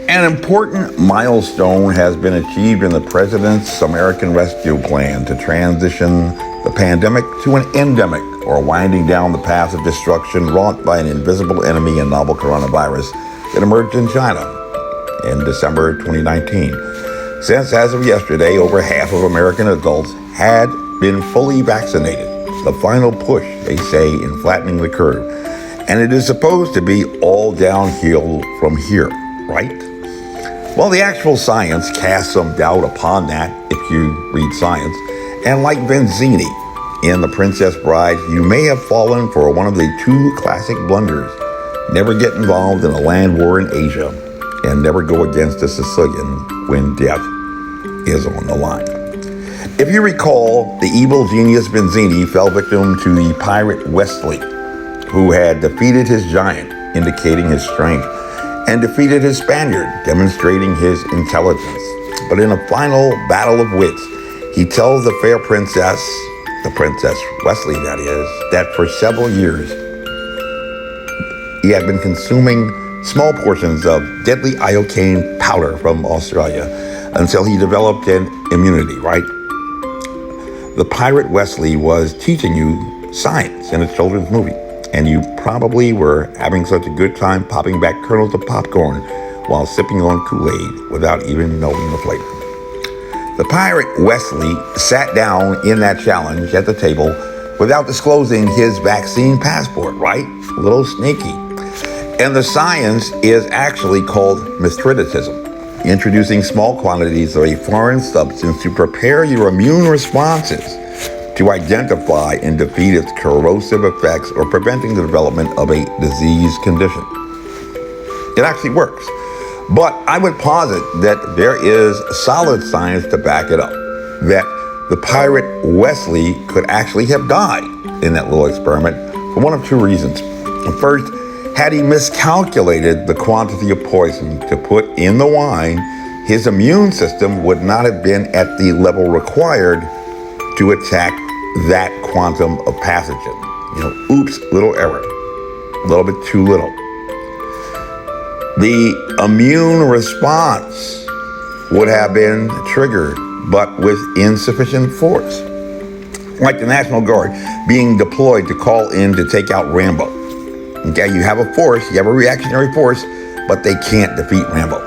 An important milestone has been achieved in the President's American Rescue Plan to transition the pandemic to an endemic, or winding down the path of destruction wrought by an invisible enemy and novel coronavirus that emerged in China in December 2019. Since, as of yesterday, over half of American adults had been fully vaccinated, the final push, they say, in flattening the curve. And it is supposed to be all downhill from here, right? Well, the actual science casts some doubt upon that if you read science. And like VACCINATED in The Princess Bride, you may have fallen for one of the two classic blunders. Never get involved in a land war in Asia, and never go against a Sicilian when death is on the line. If you recall, the evil genius VACCINATED fell victim to the pirate Wesley, who had defeated his giant, indicating his strength, and defeated his Spaniard, demonstrating his intelligence. But in a final battle of wits, he tells the fair princess, the Princess Wesley that is, that for several years he had been consuming small portions of deadly iocane powder from Australia until he developed an immunity, right? The pirate Wesley was teaching you science in a children's movie, and you probably were having such a good time popping back kernels of popcorn while sipping on Kool-Aid without even knowing the flavor. The pirate Wesley sat down in that challenge at the table without disclosing his vaccine passport, right? A little sneaky. And the science is actually called mithridatism, introducing small quantities of a foreign substance to prepare your immune responses to identify and defeat its corrosive effects or preventing the development of a disease condition. It actually works. But I would posit that there is solid science to back it up, that the pirate Wesley could actually have died in that little experiment for one of two reasons. First, had he miscalculated the quantity of poison to put in the wine, his immune system would not have been at the level required to attack that quantum of pathogen. Oops, little error, a little bit too little. The immune response would have been triggered, but with insufficient force. Like the National Guard being deployed to call in to take out Rambo. Okay, you have a force, you have a reactionary force, but they can't defeat Rambo.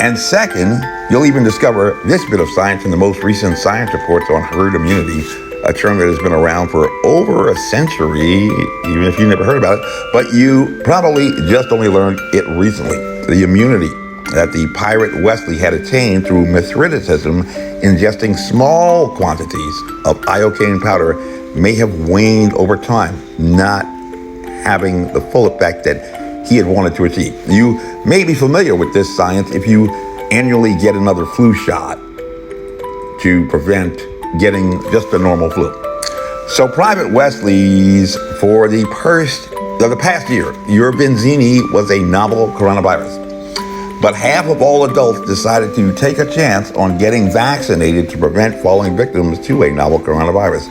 And second, you'll even discover this bit of science in the most recent science reports on herd immunity, a term that has been around for over a century, even if you never heard about it, but you probably just only learned it recently. The immunity that the pirate Wesley had attained through mithridatism, ingesting small quantities of iocane powder, may have waned over time, not having the full effect that he had wanted to achieve. You may be familiar with this science if you annually get another flu shot to prevent getting just the normal flu. So Private Wesley's for the past year, your VACCINATED was a novel coronavirus. But half of all adults decided to take a chance on getting vaccinated to prevent falling victims to a novel coronavirus,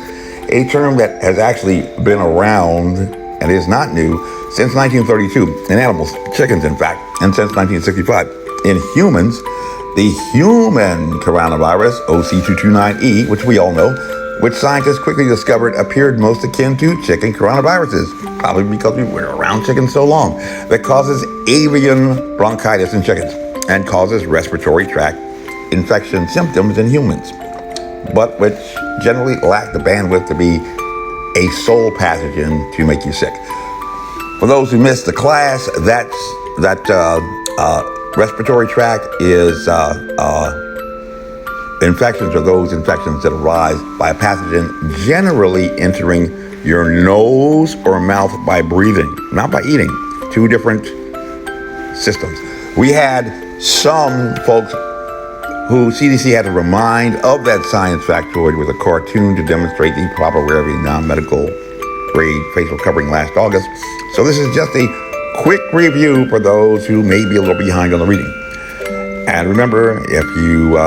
a term that has actually been around and is not new since 1932 in animals, chickens in fact, and since 1965. In humans, the human coronavirus, OC229E, which we all know, which scientists quickly discovered appeared most akin to chicken coronaviruses, probably because we were around chickens so long, that causes avian bronchitis in chickens and causes respiratory tract infection symptoms in humans, but which generally lack the bandwidth to be a sole pathogen to make you sick. For those who missed the class, that respiratory tract is infections are those infections that arise by a pathogen generally entering your nose or mouth by breathing, not by eating. Two different systems. We had some folks who CDC had to remind of that science factoid with a cartoon to demonstrate the proper wear of a non-medical grade facial covering last August. So this is just a quick review for those who may be a little behind on the reading. And remember, if you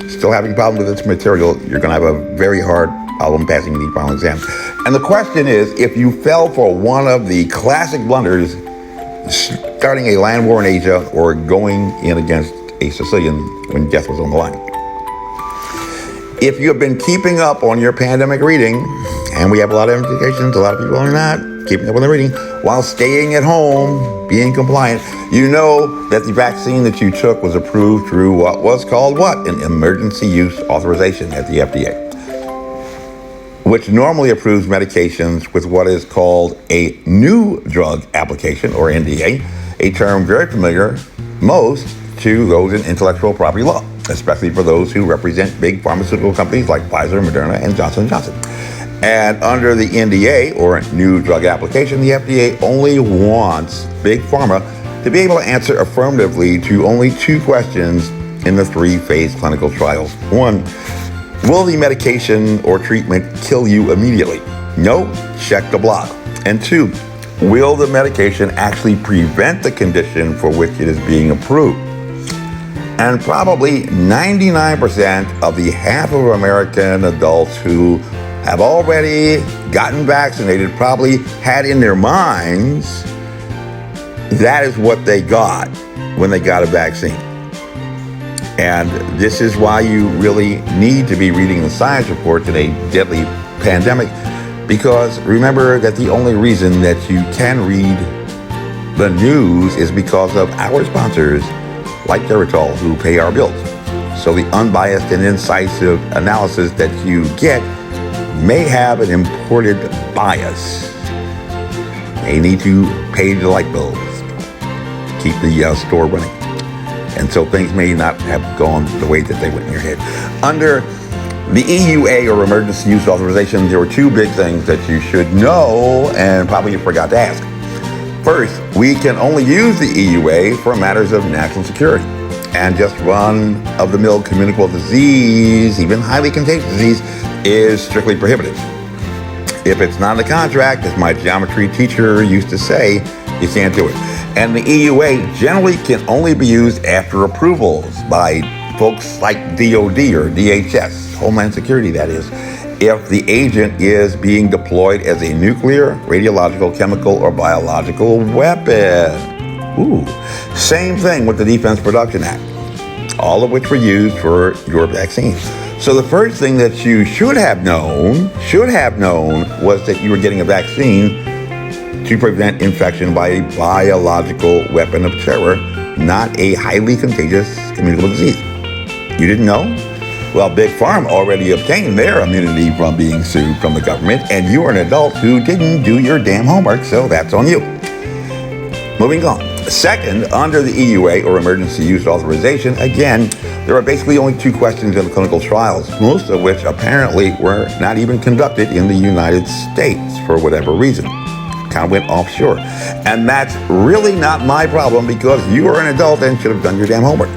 still having problems with this material, you're going to have a very hard problem passing the final exam. And the question is, if you fell for one of the classic blunders, starting a land war in Asia or going in against a Sicilian when death was on the line. If you have been keeping up on your pandemic reading, and we have a lot of indications, a lot of people are not keeping up on their reading, while staying at home, being compliant, you know that the vaccine that you took was approved through what was called an emergency use authorization at the FDA, which normally approves medications with what is called a new drug application, or NDA, a term very familiar most to those in intellectual property law, especially for those who represent big pharmaceutical companies like Pfizer, Moderna, and Johnson & Johnson. And under the NDA, or new drug application, the FDA only wants big pharma to be able to answer affirmatively to only two questions in the 3-phase clinical trials. 1, will the medication or treatment kill you immediately? No, check the block. And 2, will the medication actually prevent the condition for which it is being approved? And probably 99% of the half of American adults who have already gotten vaccinated probably had in their minds that is what they got when they got a vaccine. And this is why you really need to be reading the science reports in a deadly pandemic, because remember that the only reason that you can read the news is because of our sponsors, like Geritol, who pay our bills. So the unbiased and incisive analysis that you get may have an imported bias. They need to pay the light bills, keep the store running. And so things may not have gone the way that they went in your head. Under the EUA, or Emergency Use Authorization, there were two big things that you should know and probably you forgot to ask. First, we can only use the EUA for matters of national security, and just run-of-the-mill communicable disease, even highly contagious disease, is strictly prohibited. If it's not in the contract, as my geometry teacher used to say, you can't do it. And the EUA generally can only be used after approvals by folks like DOD or DHS, Homeland Security that is, if the agent is being deployed as a nuclear, radiological, chemical, or biological weapon. Same thing with the Defense Production Act, all of which were used for your vaccine. So the first thing that you should have known was that you were getting a vaccine to prevent infection by a biological weapon of terror, not a highly contagious communicable disease. You didn't know? Well, Big Pharma already obtained their immunity from being sued from the government, and you are an adult who didn't do your damn homework, so that's on you. Moving on. Second, under the EUA, or Emergency Use Authorization, again, there are basically only two questions in the clinical trials, most of which apparently were not even conducted in the United States for whatever reason. Kind of went offshore. And that's really not my problem, because you are an adult and should have done your damn homework.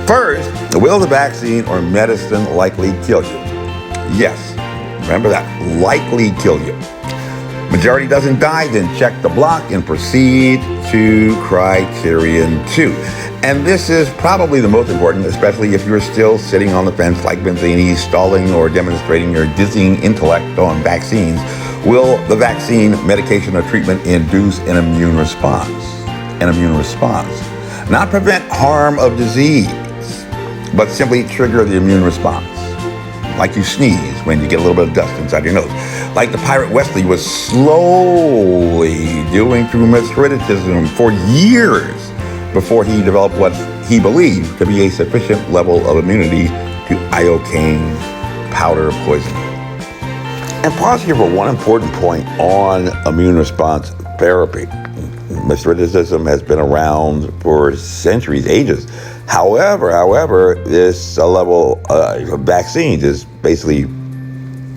First, will the vaccine or medicine likely kill you? Yes, remember that, likely kill you. Majority doesn't die, then check the block and proceed to criterion 2. And this is probably the most important, especially if you're still sitting on the fence like Benzini, stalling or demonstrating your dizzying intellect on vaccines. Will the vaccine, medication, or treatment induce an immune response? An immune response. Not prevent harm of disease, but simply trigger the immune response. Like you sneeze when you get a little bit of dust inside your nose. Like the pirate Wesley was slowly doing through Mithridatism for years before he developed what he believed to be a sufficient level of immunity to iocane powder poisoning. And pause here for one important point on immune response therapy. Mithridatism has been around for centuries, ages. However, this level of vaccines is basically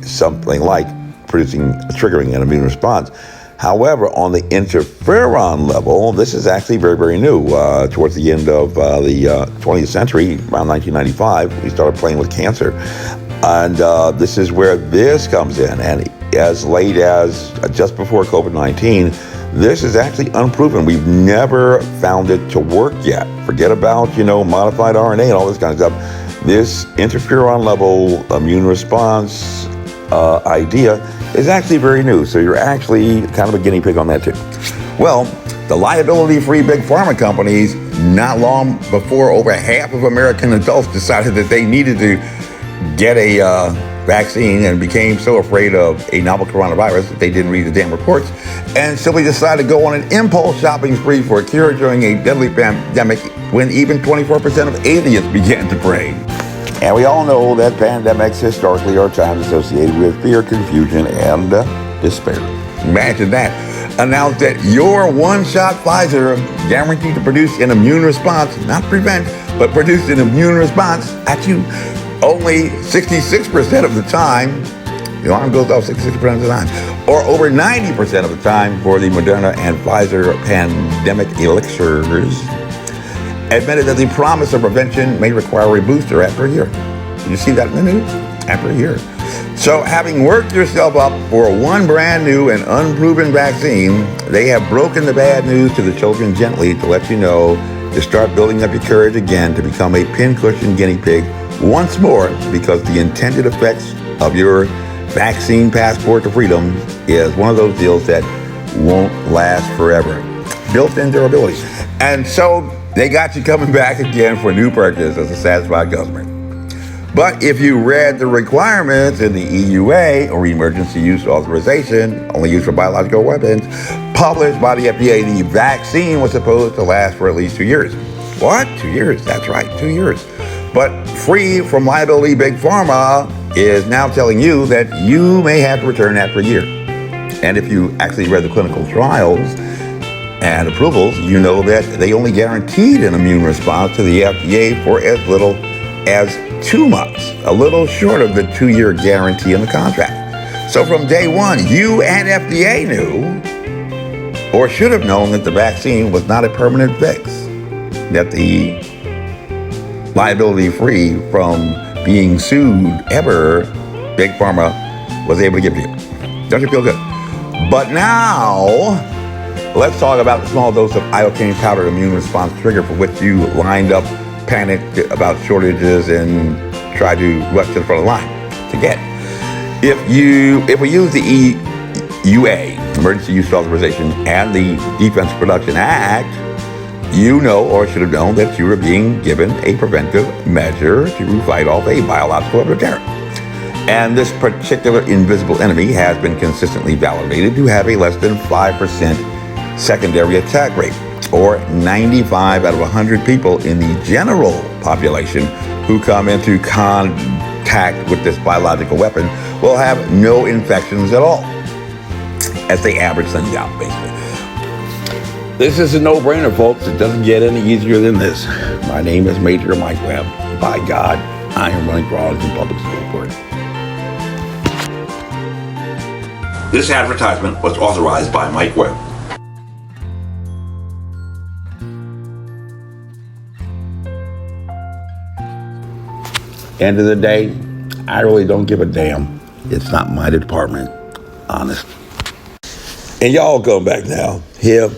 something like triggering an immune response. However, on the interferon level, this is actually very, very new. Towards the end of the 20th century, around 1995, we started playing with cancer. And this is where this comes in. And as late as just before COVID-19, this is actually unproven. We've never found it to work yet. Forget about, modified RNA and all this kind of stuff. This interferon level immune response idea is actually very new. So you're actually kind of a guinea pig on that too. Well, The liability-free big pharma companies, not long before over half of American adults decided that they needed to get a vaccine and became so afraid of a novel coronavirus that they didn't read the damn reports and simply decided to go on an impulse shopping spree for a cure during a deadly pandemic when even 24% of atheists began to pray. And we all know that pandemics historically are times associated with fear, confusion, and despair. Imagine that. Announced that your one-shot Pfizer guaranteed to produce an immune response, not prevent, but produce an immune response at you only 66% of the time. The arm goes off 66% of the time. Or over 90% of the time for the Moderna and Pfizer pandemic elixirs. Admitted that the promise of prevention may require a booster after a year. Did you see that in the news? After a year. So having worked yourself up for one brand new and unproven vaccine, they have broken the bad news to the children gently to let you know to start building up your courage again to become a pincushion guinea pig once more, because the intended effects of your vaccine passport to freedom is one of those deals that won't last forever. Built-in durability. And so they got you coming back again for new purchase as a satisfied customer. But if you read the requirements in the EUA, or Emergency Use Authorization, only used for biological weapons, published by the FDA, the vaccine was supposed to last for at least 2 years. What? 2 years? That's right, 2 years. But free from liability, Big Pharma is now telling you that you may have to return after a year. And if you actually read the clinical trials and approvals, you know that they only guaranteed an immune response to the FDA for as little as 2 months, a little short of the 2-year guarantee in the contract. So from day one, you and FDA knew, or should have known, that the vaccine was not a permanent fix, that the liability-free from being sued ever, Big Pharma was able to give you. Don't you feel good? But now, let's talk about the small dose of iocane powder immune response trigger for which you lined up, panicked about shortages, and tried to rush to the front of the line to get. If we use the EUA, Emergency Use Authorization, and the Defense Production Act, you know, or should have known, that you were being given a preventive measure to fight off a biological epidemic. And this particular invisible enemy has been consistently validated to have a less than 5% secondary attack rate, or 95 out of 100 people in the general population who come into contact with this biological weapon will have no infections at all, as they average things out, basically. This is a no-brainer, folks. It doesn't get any easier than this. My name is Major Mike Webb. By God, I am running for Arlington Public School Board. This advertisement was authorized by Mike Webb. End of the day, I really don't give a damn. It's not my department. Honest. And y'all come back now. Here.